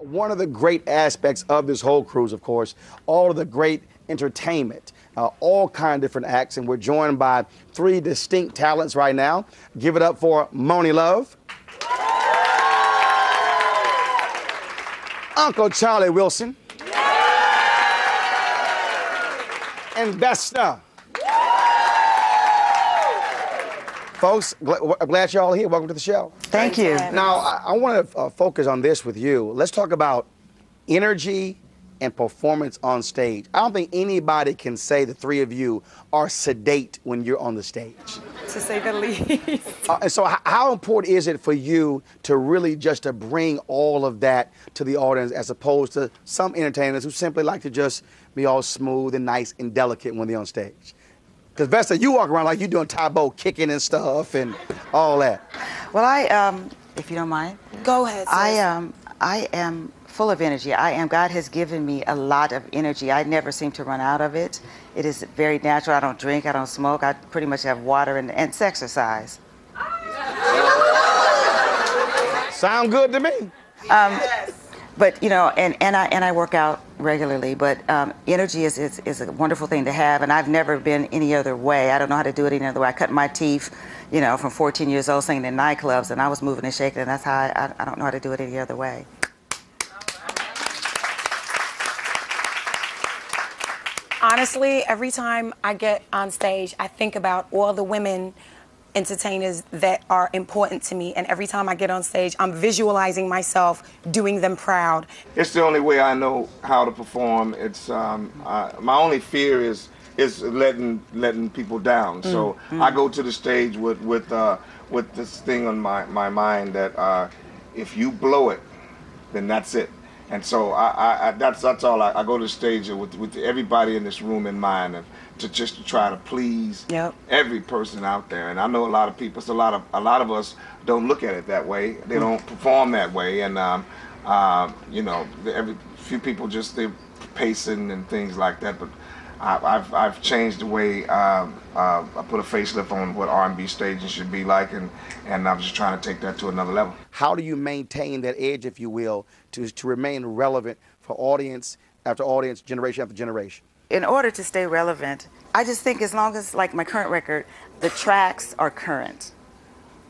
One of the great aspects of this whole cruise, of course, all of the great entertainment, all kind of different acts, and we're joined by three distinct talents right now. Give it up for Moni Love, Uncle Charlie Wilson, and Vesta. Folks, glad y'all are here. Welcome to the show. Thank you. Now, I want to focus on this with you. Let's talk about energy and performance on stage. I don't think anybody can say the three of you are sedate when you're on the stage. To say the least. And so how important is it for you to really just to bring all of that to the audience as opposed to some entertainers who simply like to just be all smooth and nice and delicate when they're on stage? Because Vesta, you walk around like you're doing Tae-Bo kicking and stuff and all that. Well, I, if you don't mind. Go ahead, sis. I am full of energy. God has given me a lot of energy. I never seem to run out of it. It is very natural. I don't drink, I don't smoke. I pretty much have water and exercise. Sound good to me. But you know, and I work out regularly. But energy is a wonderful thing to have, and I've never been any other way. I don't know how to do it any other way. I cut my teeth, you know, from 14 years old singing in nightclubs, and I was moving and shaking, and that's how I don't know how to do it any other way. Honestly, every time I get on stage, I think about all the women entertainers that are important to me, and every time I get on stage, I'm visualizing myself doing them proud. It's the only way I know how to perform. It's my only fear is letting people down. So I go to the stage with this thing on my mind that if you blow it, then that's it. And so that's all. I go to the stage with everybody in this room in mind, and to try to please every person out there. And I know a lot of people, so a lot of us don't look at it that way. They don't perform that way, and you know, every few people just they're pacing and things like that. But I've changed the way I put a facelift on what R&B staging should be like, and I'm just trying to take that to another level. How do you maintain that edge, if you will, to remain relevant for audience after audience, generation after generation? In order to stay relevant, I just think as long as, like my current record, the tracks are current,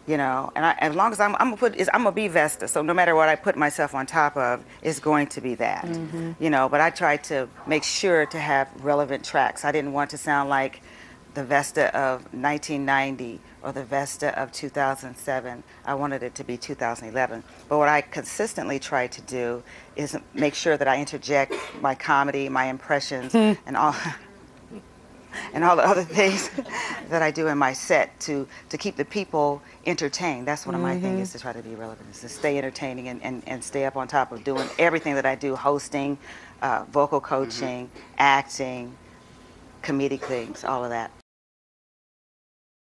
you know, and as long as I'm gonna be Vesta, so no matter what I put myself on top of, it's going to be that, you know. But I tried to make sure to have relevant tracks. I didn't want to sound like the Vesta of 1990 or the Vesta of 2007. I wanted it to be 2011. But what I consistently try to do is make sure that I interject my comedy, my impressions, and all the other things that I do in my set to keep the people entertained. That's one of my things, is to try to be relevant, is to stay entertaining and stay up on top of doing everything that I do, hosting, vocal coaching, acting, comedic things, all of that.